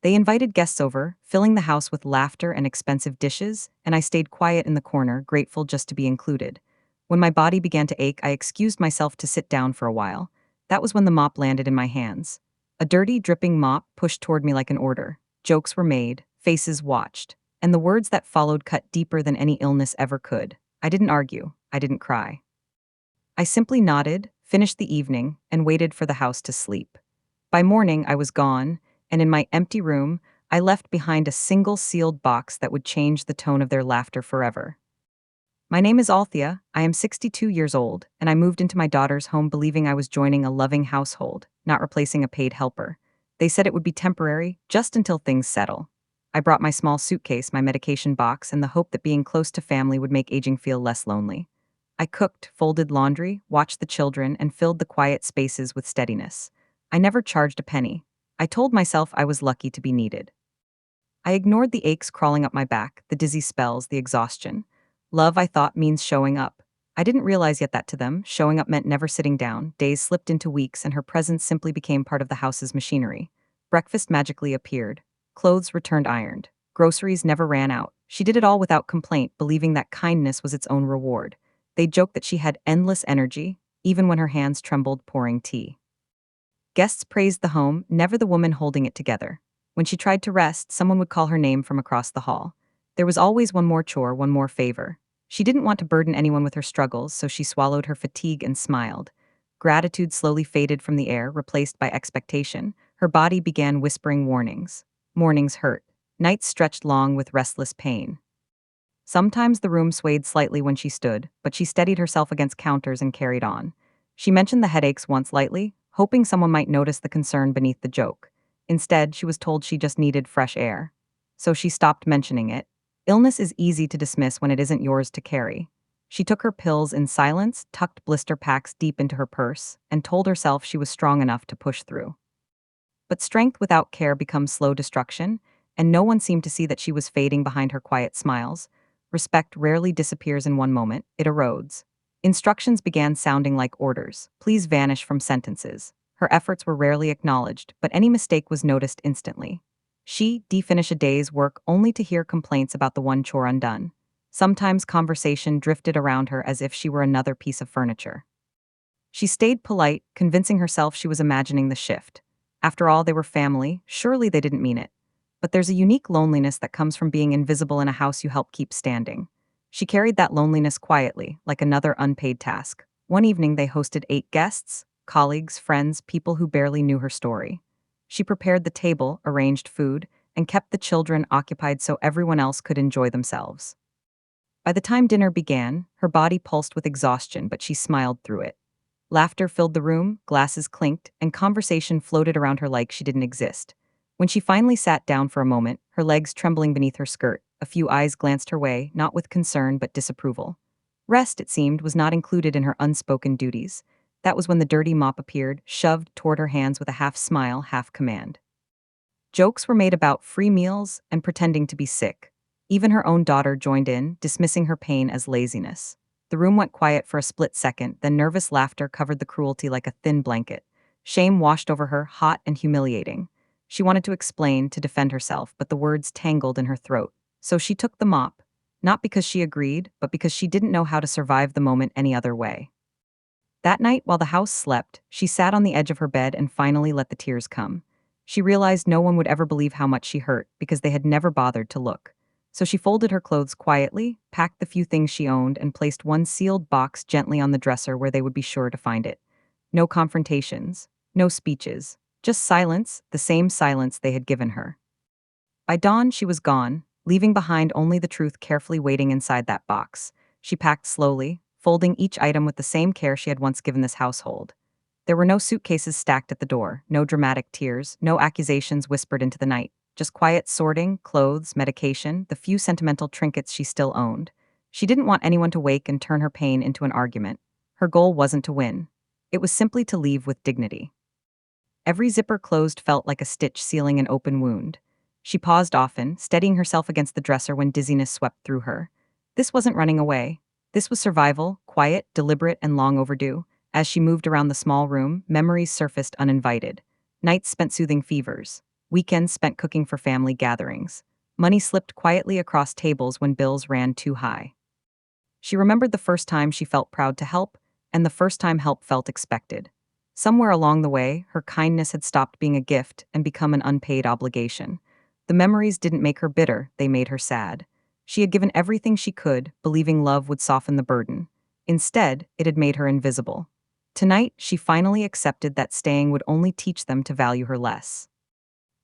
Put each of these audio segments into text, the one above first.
They invited guests over, filling the house with laughter and expensive dishes, and I stayed quiet in the corner, grateful just to be included. When my body began to ache, I excused myself to sit down for a while. That was when the mop landed in my hands. A dirty, dripping mop pushed toward me like an order. Jokes were made, faces watched, and the words that followed cut deeper than any illness ever could. I didn't argue. I didn't cry. I simply nodded, finished the evening, and waited for the house to sleep. By morning, I was gone, and in my empty room, I left behind a single sealed box that would change the tone of their laughter forever. My name is Althea, I am 62 years old, and I moved into my daughter's home believing I was joining a loving household, not replacing a paid helper. They said it would be temporary, just until things settle. I brought my small suitcase, my medication box, and the hope that being close to family would make aging feel less lonely. I cooked, folded laundry, watched the children, and filled the quiet spaces with steadiness. I never charged a penny. I told myself I was lucky to be needed. I ignored the aches crawling up my back, the dizzy spells, the exhaustion. Love, I thought, means showing up. I didn't realize yet that to them, showing up meant never sitting down. Days slipped into weeks, and her presence simply became part of the house's machinery. Breakfast magically appeared. Clothes returned ironed. Groceries never ran out. She did it all without complaint, believing that kindness was its own reward. They joked that she had endless energy, even when her hands trembled pouring tea. Guests praised the home, never the woman holding it together. When she tried to rest, someone would call her name from across the hall. There was always one more chore, one more favor. She didn't want to burden anyone with her struggles, so she swallowed her fatigue and smiled. Gratitude slowly faded from the air, replaced by expectation. Her body began whispering warnings. Mornings hurt. Nights stretched long with restless pain. Sometimes the room swayed slightly when she stood, but she steadied herself against counters and carried on. She mentioned the headaches once lightly, hoping someone might notice the concern beneath the joke. Instead, she was told she just needed fresh air. So she stopped mentioning it. Illness is easy to dismiss when it isn't yours to carry. She took her pills in silence, tucked blister packs deep into her purse, and told herself she was strong enough to push through. But strength without care becomes slow destruction, and no one seemed to see that she was fading behind her quiet smiles. Respect rarely disappears in one moment, it erodes. Instructions began sounding like orders. Please vanish from sentences. Her efforts were rarely acknowledged, but any mistake was noticed instantly. She'd finish a day's work only to hear complaints about the one chore undone. Sometimes conversation drifted around her as if she were another piece of furniture. She stayed polite, convincing herself she was imagining the shift. After all, they were family, surely they didn't mean it. But there's a unique loneliness that comes from being invisible in a house you help keep standing. She carried that loneliness quietly, like another unpaid task. One evening they hosted 8 guests, colleagues, friends, people who barely knew her story. She prepared the table, arranged food, and kept the children occupied so everyone else could enjoy themselves. By the time dinner began, her body pulsed with exhaustion, but she smiled through it. Laughter filled the room, glasses clinked, and conversation floated around her like she didn't exist. When she finally sat down for a moment, her legs trembling beneath her skirt, a few eyes glanced her way, not with concern but disapproval. Rest, it seemed, was not included in her unspoken duties. That was when the dirty mop appeared, shoved toward her hands with a half smile, half command. Jokes were made about free meals and pretending to be sick. Even her own daughter joined in, dismissing her pain as laziness. The room went quiet for a split second, then nervous laughter covered the cruelty like a thin blanket. Shame washed over her, hot and humiliating. She wanted to explain, to defend herself, but the words tangled in her throat. So she took the mop, not because she agreed, but because she didn't know how to survive the moment any other way. That night, while the house slept, she sat on the edge of her bed and finally let the tears come. She realized no one would ever believe how much she hurt, because they had never bothered to look. So she folded her clothes quietly, packed the few things she owned, and placed one sealed box gently on the dresser where they would be sure to find it. No confrontations, no speeches, just silence, the same silence they had given her. By dawn, she was gone, leaving behind only the truth carefully waiting inside that box. She packed slowly, folding each item with the same care she had once given this household. There were no suitcases stacked at the door, no dramatic tears, no accusations whispered into the night. Just quiet sorting, clothes, medication, the few sentimental trinkets she still owned. She didn't want anyone to wake and turn her pain into an argument. Her goal wasn't to win. It was simply to leave with dignity. Every zipper closed felt like a stitch sealing an open wound. She paused often, steadying herself against the dresser when dizziness swept through her. This wasn't running away. This was survival, quiet, deliberate, and long overdue. As she moved around the small room, memories surfaced uninvited. Nights spent soothing fevers. weekends spent cooking for family gatherings. Money slipped quietly across tables when bills ran too high. She remembered the first time she felt proud to help, and the first time help felt expected. Somewhere along the way, her kindness had stopped being a gift and become an unpaid obligation. The memories didn't make her bitter, they made her sad. She had given everything she could, believing love would soften the burden. Instead, it had made her invisible. Tonight, she finally accepted that staying would only teach them to value her less.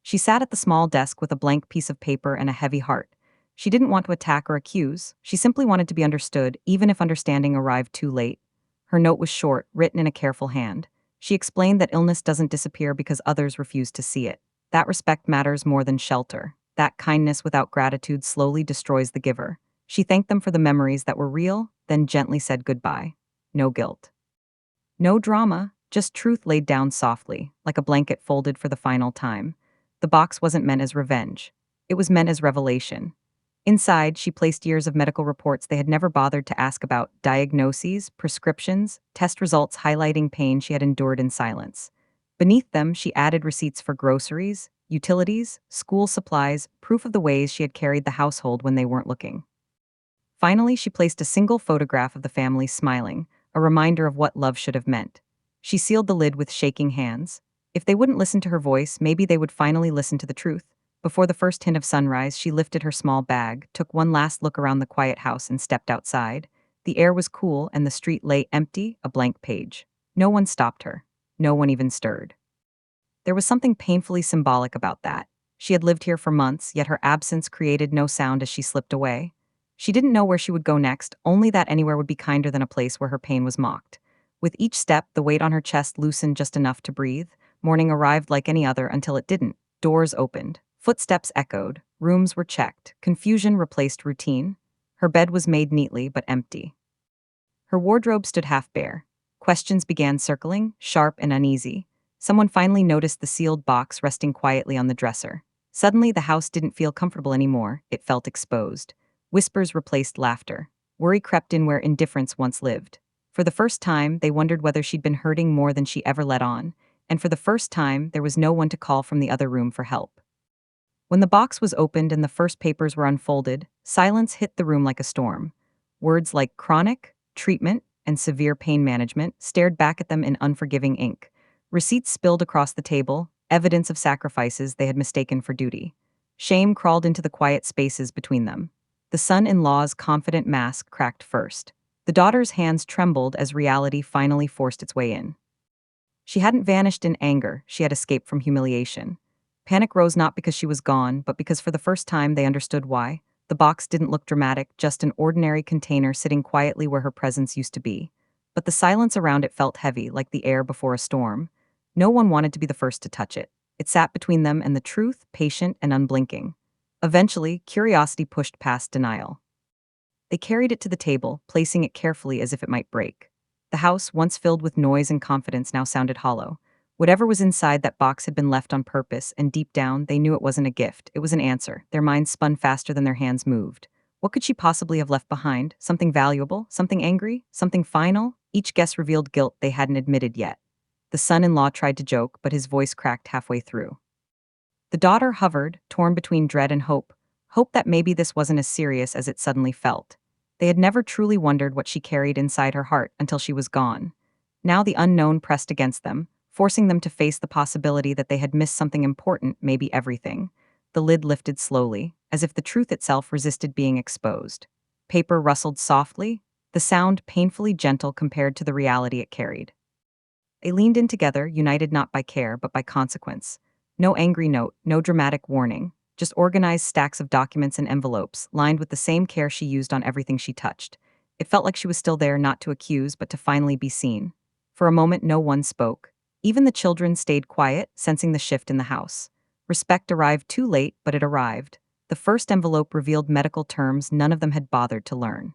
She sat at the small desk with a blank piece of paper and a heavy heart. She didn't want to attack or accuse, she simply wanted to be understood, even if understanding arrived too late. Her note was short, written in a careful hand. She explained that illness doesn't disappear because others refuse to see it. That respect matters more than shelter. That kindness without gratitude slowly destroys the giver. She thanked them for the memories that were real, then gently said goodbye. No guilt. No drama, just truth laid down softly, like a blanket folded for the final time. The box wasn't meant as revenge. It was meant as revelation. Inside, she placed years of medical reports they had never bothered to ask about, diagnoses, prescriptions, test results highlighting pain she had endured in silence. Beneath them, she added receipts for groceries, utilities, school supplies, proof of the ways she had carried the household when they weren't looking. Finally, she placed a single photograph of the family smiling, a reminder of what love should have meant. She sealed the lid with shaking hands. If they wouldn't listen to her voice, maybe they would finally listen to the truth. Before the first hint of sunrise, she lifted her small bag, took one last look around the quiet house, and stepped outside. The air was cool, and the street lay empty, a blank page. No one stopped her. No one even stirred. There was something painfully symbolic about that. She had lived here for months, yet her absence created no sound as she slipped away. She didn't know where she would go next, only that anywhere would be kinder than a place where her pain was mocked. With each step, the weight on her chest loosened just enough to breathe. Morning arrived like any other until it didn't. Doors opened. Footsteps echoed. Rooms were checked. Confusion replaced routine. Her bed was made neatly but empty. Her wardrobe stood half bare. Questions began circling, sharp and uneasy. Someone finally noticed the sealed box resting quietly on the dresser. Suddenly, the house didn't feel comfortable anymore. It felt exposed. Whispers replaced laughter. Worry crept in where indifference once lived. For the first time, they wondered whether she'd been hurting more than she ever let on. And for the first time, there was no one to call from the other room for help. When the box was opened and the first papers were unfolded, silence hit the room like a storm. Words like chronic, treatment, and severe pain management stared back at them in unforgiving ink. Receipts spilled across the table, evidence of sacrifices they had mistaken for duty. Shame crawled into the quiet spaces between them. The son-in-law's confident mask cracked first. The daughter's hands trembled as reality finally forced its way in. She hadn't vanished in anger, she had escaped from humiliation. Panic rose not because she was gone, but because for the first time they understood why. The box didn't look dramatic, just an ordinary container sitting quietly where her presence used to be. But the silence around it felt heavy, like the air before a storm. No one wanted to be the first to touch it. It sat between them and the truth, patient and unblinking. Eventually, curiosity pushed past denial. They carried it to the table, placing it carefully as if it might break. The house, once filled with noise and confidence, now sounded hollow. Whatever was inside that box had been left on purpose, and deep down, they knew it wasn't a gift, it was an answer. Their minds spun faster than their hands moved. What could she possibly have left behind? Something valuable? Something angry? Something final? Each guess revealed guilt they hadn't admitted yet. The son-in-law tried to joke, but his voice cracked halfway through. The daughter hovered, torn between dread and hope. Hope that maybe this wasn't as serious as it suddenly felt. They had never truly wondered what she carried inside her heart until she was gone. Now the unknown pressed against them, forcing them to face the possibility that they had missed something important, maybe everything. The lid lifted slowly, as if the truth itself resisted being exposed. Paper rustled softly, the sound painfully gentle compared to the reality it carried. They leaned in together, united not by care but by consequence. No angry note, no dramatic warning, just organized stacks of documents and envelopes, lined with the same care she used on everything she touched. It felt like she was still there, not to accuse, but to finally be seen. For a moment, no one spoke. Even the children stayed quiet, sensing the shift in the house. Respect arrived too late, but it arrived. The first envelope revealed medical terms none of them had bothered to learn.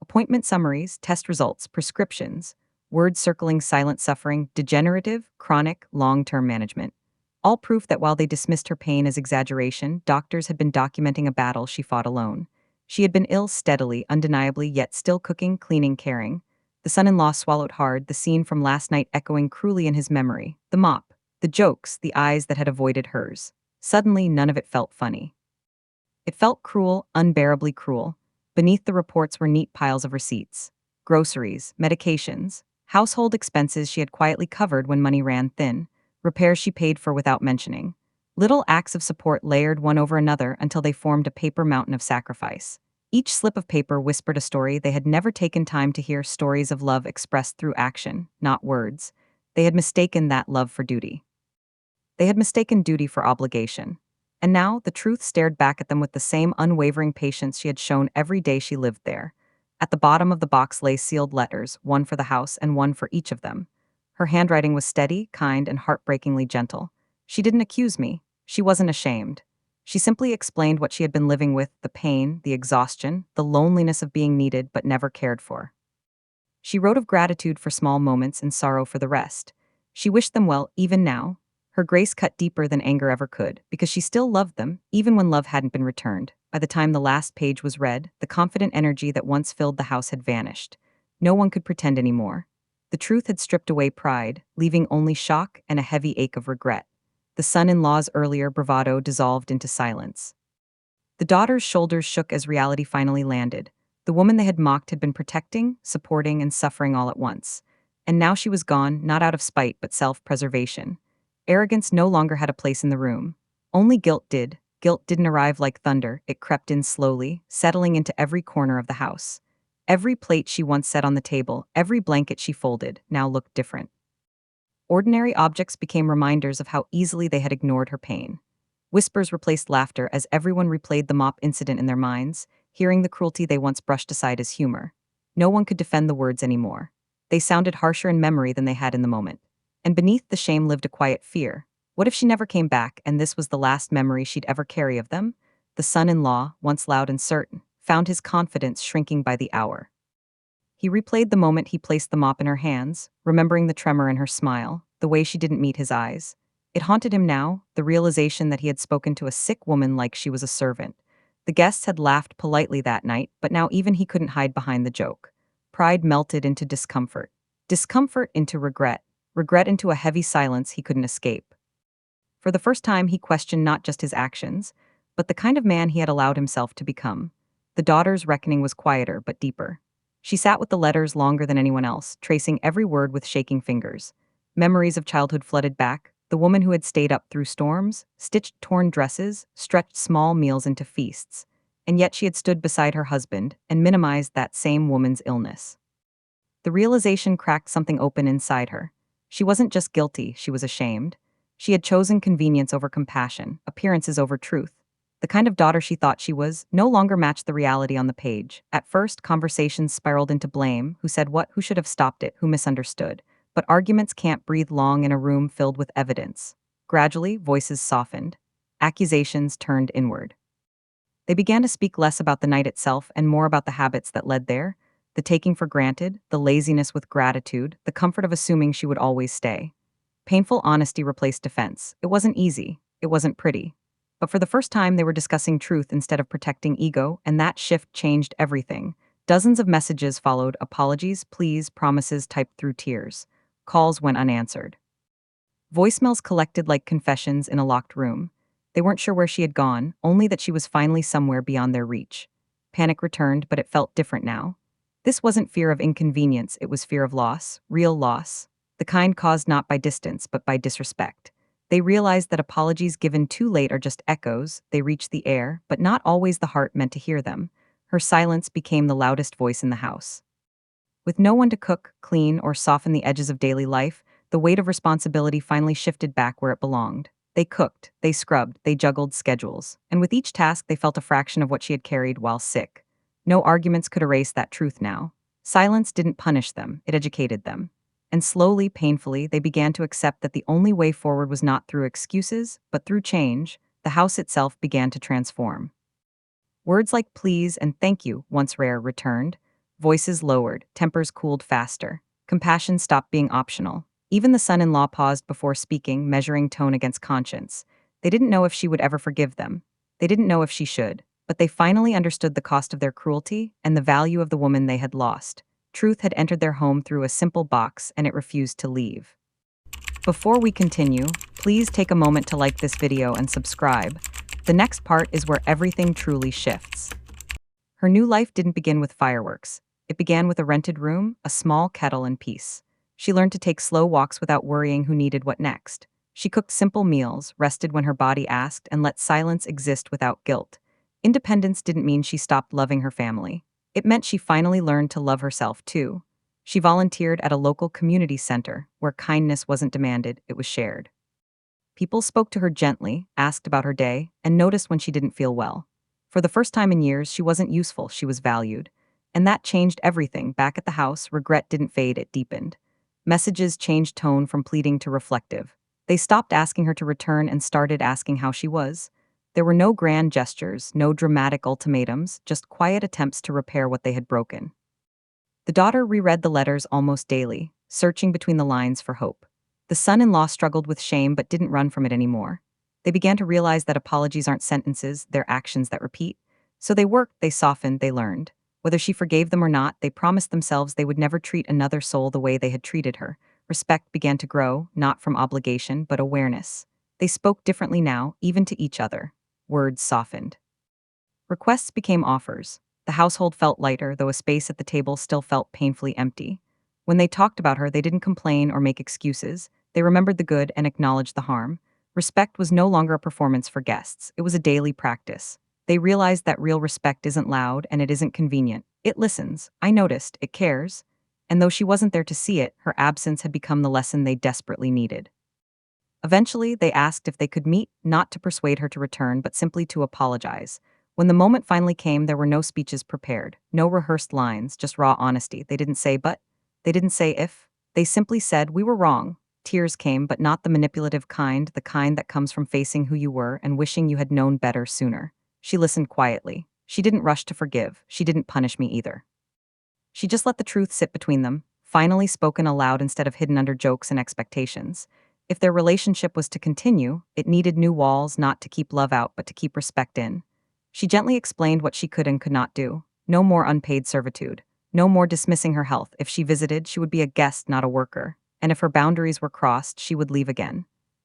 Appointment summaries, test results, prescriptions, words circling silent suffering, degenerative, chronic, long-term management. All proof that while they dismissed her pain as exaggeration, doctors had been documenting a battle she fought alone. She had been ill steadily, undeniably, yet still cooking, cleaning, caring. The son-in-law swallowed hard, the scene from last night echoing cruelly in his memory. The mop, the jokes, the eyes that had avoided hers. Suddenly, none of it felt funny. It felt cruel, unbearably cruel. Beneath the reports were neat piles of receipts. Groceries, medications, household expenses she had quietly covered when money ran thin, repairs she paid for without mentioning. Little acts of support layered one over another until they formed a paper mountain of sacrifice. Each slip of paper whispered a story they had never taken time to hear, stories of love expressed through action, not words. They had mistaken that love for duty. They had mistaken duty for obligation. And now the truth stared back at them with the same unwavering patience she had shown every day she lived there. At the bottom of the box lay sealed letters, one for the house and one for each of them. Her handwriting was steady, kind, and heartbreakingly gentle. She didn't accuse me. She wasn't ashamed. She simply explained what she had been living with: the pain, the exhaustion, the loneliness of being needed but never cared for. She wrote of gratitude for small moments and sorrow for the rest. She wished them well even now. Her grace cut deeper than anger ever could, because she still loved them, even when love hadn't been returned. By the time the last page was read, the confident energy that once filled the house had vanished. No one could pretend anymore. The truth had stripped away pride, leaving only shock and a heavy ache of regret. The son-in-law's earlier bravado dissolved into silence. The daughter's shoulders shook as reality finally landed. The woman they had mocked had been protecting, supporting, and suffering all at once. And now she was gone, not out of spite but self-preservation. Arrogance no longer had a place in the room. Only guilt did. Guilt didn't arrive like thunder, it crept in slowly, settling into every corner of the house. Every plate she once set on the table, every blanket she folded, now looked different. Ordinary objects became reminders of how easily they had ignored her pain. Whispers replaced laughter as everyone replayed the mop incident in their minds, hearing the cruelty they once brushed aside as humor. No one could defend the words anymore. They sounded harsher in memory than they had in the moment. And beneath the shame lived a quiet fear. What if she never came back, and this was the last memory she'd ever carry of them? The son-in-law, once loud and certain, found his confidence shrinking by the hour. He replayed the moment he placed the mop in her hands, remembering the tremor in her smile, the way she didn't meet his eyes. It haunted him now, the realization that he had spoken to a sick woman like she was a servant. The guests had laughed politely that night, but now even he couldn't hide behind the joke. Pride melted into discomfort. Discomfort into regret. Regret into a heavy silence he couldn't escape. For the first time, he questioned not just his actions, but the kind of man he had allowed himself to become. The daughter's reckoning was quieter but deeper. She sat with the letters longer than anyone else, tracing every word with shaking fingers. Memories of childhood flooded back: the woman who had stayed up through storms, stitched torn dresses, stretched small meals into feasts. And yet she had stood beside her husband and minimized that same woman's illness. The realization cracked something open inside her. She wasn't just guilty, she was ashamed. She had chosen convenience over compassion, appearances over truth. The kind of daughter she thought she was no longer matched the reality on the page. At first, conversations spiraled into blame: who said what, who should have stopped it, who misunderstood. But arguments can't breathe long in a room filled with evidence. Gradually, voices softened. Accusations turned inward. They began to speak less about the night itself and more about the habits that led there: the taking for granted, the laziness with gratitude, the comfort of assuming she would always stay. Painful honesty replaced defense. It wasn't easy. It wasn't pretty. But for the first time, they were discussing truth instead of protecting ego, and that shift changed everything. Dozens of messages followed: apologies, pleas, promises typed through tears. Calls went unanswered. Voicemails collected like confessions in a locked room. They weren't sure where she had gone, only that she was finally somewhere beyond their reach. Panic returned, but it felt different now. This wasn't fear of inconvenience, it was fear of loss, real loss, the kind caused not by distance but by disrespect. They realized that apologies given too late are just echoes. They reach the air, but not always the heart meant to hear them. Her silence became the loudest voice in the house. With no one to cook, clean, or soften the edges of daily life, the weight of responsibility finally shifted back where it belonged. They cooked, they scrubbed, they juggled schedules, and with each task they felt a fraction of what she had carried while sick. No arguments could erase that truth now. Silence didn't punish them, it educated them. And slowly, painfully, they began to accept that the only way forward was not through excuses, but through change. The house itself began to transform. Words like please and thank you, once rare, returned. Voices lowered, tempers cooled faster. Compassion stopped being optional. Even the son-in-law paused before speaking, measuring tone against conscience. They didn't know if she would ever forgive them. They didn't know if she should. But they finally understood the cost of their cruelty and the value of the woman they had lost. Truth had entered their home through a simple box, and it refused to leave. Before we continue, please take a moment to like this video and subscribe. The next part is where everything truly shifts. Her new life didn't begin with fireworks. It began with a rented room, a small kettle, and peace. She learned to take slow walks without worrying who needed what next. She cooked simple meals, rested when her body asked, and let silence exist without guilt. Independence didn't mean she stopped loving her family. It meant she finally learned to love herself too. She volunteered at a local community center where kindness wasn't demanded, it was shared. People spoke to her gently, asked about her day, and noticed when she didn't feel well. For the first time in years, she wasn't useful, she was valued. And that changed everything. Back at the house, regret didn't fade, it deepened. Messages changed tone from pleading to reflective. They stopped asking her to return and started asking how she was. There were no grand gestures, no dramatic ultimatums, just quiet attempts to repair what they had broken. The daughter reread the letters almost daily, searching between the lines for hope. The son-in-law struggled with shame but didn't run from it anymore. They began to realize that apologies aren't sentences, they're actions that repeat. So they worked, they softened, they learned. Whether she forgave them or not, they promised themselves they would never treat another soul the way they had treated her. Respect began to grow, not from obligation, but awareness. They spoke differently now, even to each other. Words softened. Requests became offers. The household felt lighter, though a space at the table still felt painfully empty. When they talked about her, they didn't complain or make excuses. They remembered the good and acknowledged the harm. Respect was no longer a performance for guests, it was a daily practice. They realized that real respect isn't loud and it isn't convenient. It listens. I noticed, it cares. And though she wasn't there to see it, her absence had become the lesson they desperately needed. Eventually, they asked if they could meet, not to persuade her to return, but simply to apologize. When the moment finally came, there were no speeches prepared, no rehearsed lines, just raw honesty. They didn't say but, they didn't say if. They simply said, "We were wrong." Tears came, but not the manipulative kind, the kind that comes from facing who you were and wishing you had known better sooner. She listened quietly. She didn't rush to forgive. She didn't punish me either. She just let the truth sit between them, finally spoken aloud instead of hidden under jokes and expectations. If their relationship was to continue, it needed new walls, not to keep love out, but to keep respect in. She gently explained what she could and could not do. No more unpaid servitude. No more dismissing her health. If she visited, she would be a guest, not a worker. And if her boundaries were crossed, she would leave again.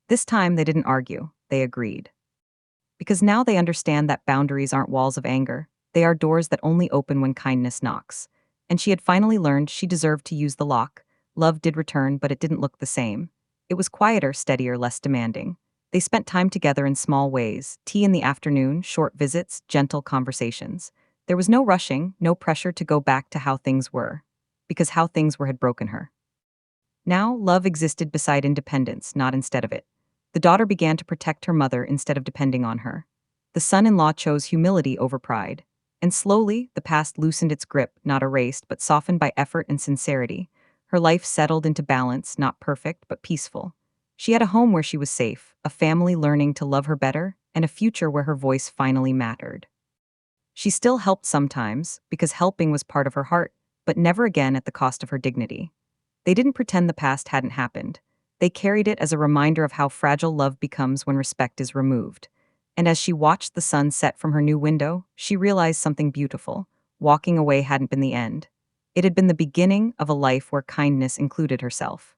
This time, they didn't argue. They agreed. Because now they understand that boundaries aren't walls of anger. They are doors that only open when kindness knocks. And she had finally learned she deserved to use the lock. Love did return, but it didn't look the same. It was quieter, steadier, less demanding. They spent time together in small ways, tea in the afternoon, short visits, gentle conversations. There was no rushing, no pressure to go back to how things were, because how things were had broken her. Now, love existed beside independence, not instead of it. The daughter began to protect her mother instead of depending on her. The son-in-law chose humility over pride. And slowly, the past loosened its grip, not erased, but softened by effort and sincerity. Her life settled into balance, not perfect, but peaceful. She had a home where she was safe, a family learning to love her better, and a future where her voice finally mattered. She still helped sometimes, because helping was part of her heart, but never again at the cost of her dignity. They didn't pretend the past hadn't happened. They carried it as a reminder of how fragile love becomes when respect is removed. And as she watched the sun set from her new window, she realized something beautiful. Walking away hadn't been the end. It had been the beginning of a life where kindness included herself.